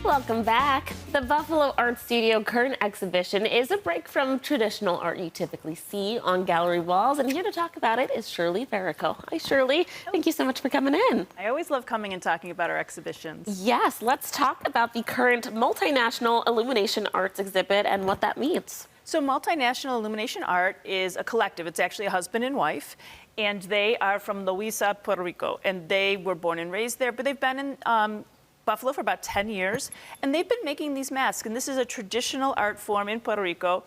Welcome back. The Buffalo Art Studio current exhibition is a break from traditional art you typically see on gallery walls, and here to talk about it is Shirley Verrico. Hi, Shirley. Thank you so much for coming in. I always love coming and talking about our exhibitions. Yes, let's talk about the current multinational illumination arts exhibit and what that means. So Multinational Illumination Art is a collective. It's actually a husband and wife, and they are from Loíza, Puerto Rico, and they were born and raised there, but they've been in Buffalo for about 10 years, and they've been making these masks, and this is a traditional art form in Puerto Rico,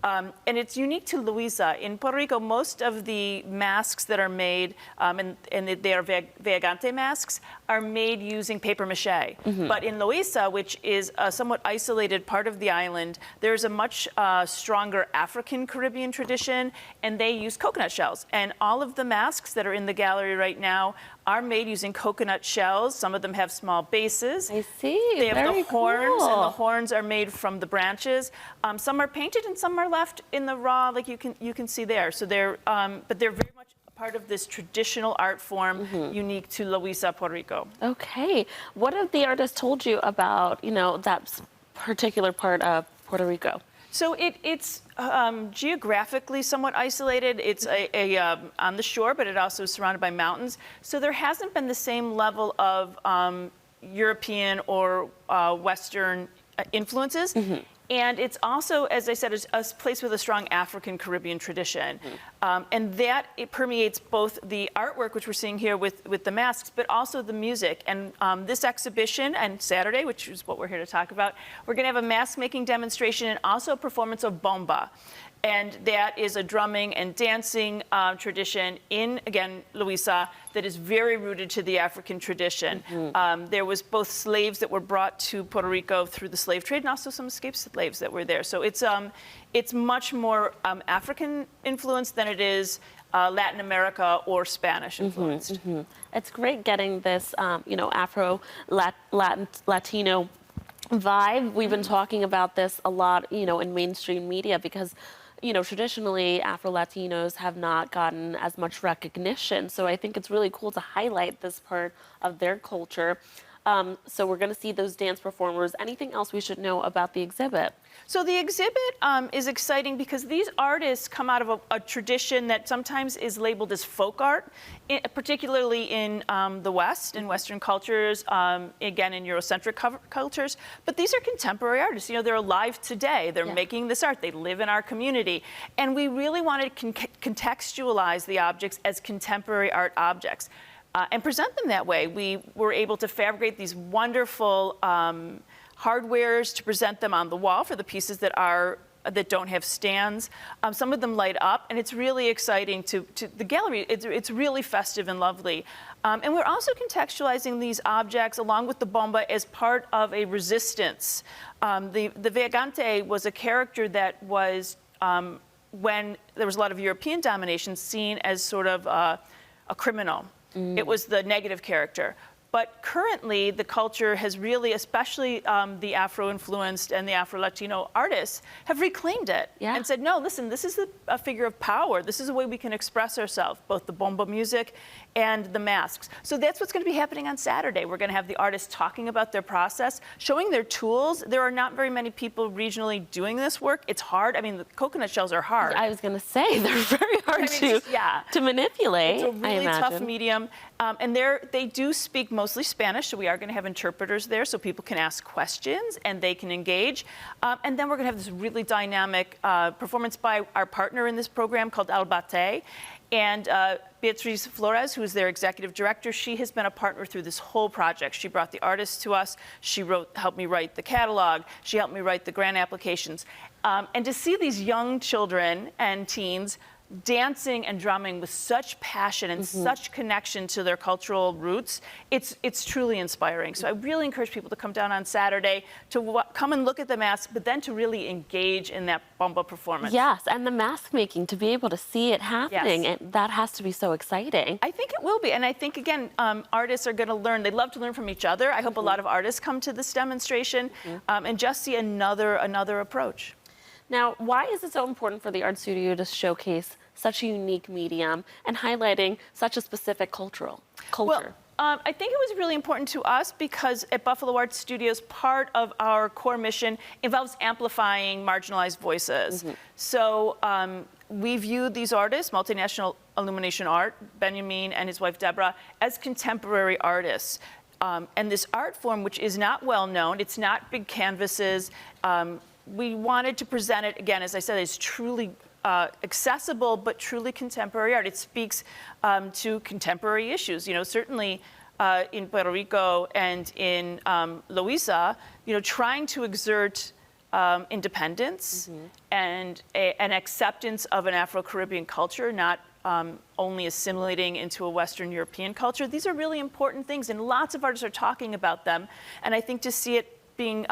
and it's unique to Loíza. In Puerto Rico, most of the masks that are made, and they are Vejagante masks, are made using paper mache. But in Loíza, which is a somewhat isolated part of the island, there's a much stronger African Caribbean tradition, and they use coconut shells. And all of the masks that are in the gallery right now are made using coconut shells. Some of them have small bases. I see. They have Very the horns, cool. and the horns are made from the branches. Some are painted, and some are left in the raw, like you can see there. So but they're very much a part of this traditional art form unique to Loíza, Puerto Rico. Okay. What have the artists told you about, that particular part of Puerto Rico? So it's geographically somewhat isolated. It's on the shore, but it also is surrounded by mountains. So there hasn't been the same level of European or Western influences. And it's also, as I said, a place with a strong African Caribbean tradition. And that it permeates both the artwork, which we're seeing here with the masks, but also the music. And this exhibition, and Saturday, which is what we're here to talk about, we're going to have a mask making demonstration and also a performance of bomba. And that is a drumming and dancing tradition in, again, Loíza, that is very rooted to the African tradition. There was both slaves that were brought to Puerto Rico through the slave trade and also some escaped slaves that were there. So it's much more African influenced than it is Latin America or Spanish influenced. It's great getting this, Latino vibe. We've been talking about this a lot, in mainstream media because traditionally Afro-Latinos have not gotten as much recognition. So I think it's really cool to highlight this part of their culture. So we're going to see those dance performers. Anything else we should know about the exhibit? So the exhibit is exciting because these artists come out of a tradition that sometimes is labeled as folk art, particularly in the West, in Western cultures, again, in Eurocentric cultures. But these are contemporary artists. They're alive today. They're making this art. They live in our community. And we really wanted to contextualize the objects as contemporary art objects. And present them that way. We were able to fabricate these wonderful hardwares to present them on the wall for the pieces that don't have stands. Some of them light up, and it's really exciting to the gallery. It's really festive and lovely. And we're also contextualizing these objects along with the bomba as part of a resistance. The Vejagante was a character that was, when there was a lot of European domination, seen as sort of a criminal. It was the negative character. But currently, the culture has really, especially the Afro-influenced and the Afro-Latino artists, have reclaimed it and said, no, listen, this is a figure of power. This is a way we can express ourselves, both the bomba music and the masks. So that's what's going to be happening on Saturday. We're going to have the artists talking about their process, showing their tools. There are not very many people regionally doing this work. It's hard. I mean, the coconut shells are hard. I was going to say, they're very hard to manipulate. It's a really tough medium. And they do speak mostly Spanish, so we are going to have interpreters there so people can ask questions and they can engage. And then we're going to have this really dynamic performance by our partner in this program called Al Bate. And Beatriz Flores, who is their executive director, she has been a partner through this whole project. She brought the artists to us. She helped me write the catalog. She helped me write the grant applications. And to see these young children and teens dancing and drumming with such passion and such connection to their cultural roots, it's truly inspiring. So I really encourage people to come down on Saturday to come and look at the mask, but then to really engage in that bomba performance. Yes, and the mask making, to be able to see it happening, and that has to be so exciting. I think it will be, and I think, again, artists are going to learn. They love to learn from each other. I hope a lot of artists come to this demonstration and just see another approach. Now, why is it so important for the art studio to showcase such a unique medium and highlighting such a specific culture? Well, I think it was really important to us because at Buffalo Art Studios, part of our core mission involves amplifying marginalized voices. So we view these artists, Multinational Illumination Art, Benjamin and his wife Deborah, as contemporary artists. And this art form, which is not well known, it's not big canvases. We wanted to present it, again, as I said, as truly accessible but truly contemporary art. It speaks to contemporary issues. You know, certainly in Puerto Rico and in Loíza, you know, trying to exert independence and an acceptance of an Afro-Caribbean culture, not only assimilating into a Western European culture. These are really important things, and lots of artists are talking about them. And I think to see it being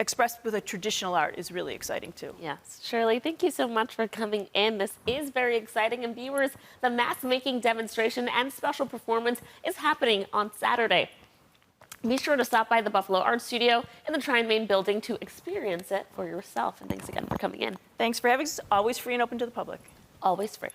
expressed with a traditional art is really exciting too. Yes, Shirley, thank you so much for coming in. This is very exciting. And viewers, the mask making demonstration and special performance is happening on Saturday. Be sure to stop by the Buffalo Art Studio in the Tryon Main building to experience it for yourself. And thanks again for coming in. Thanks for having us. Always free and open to the public. Always free.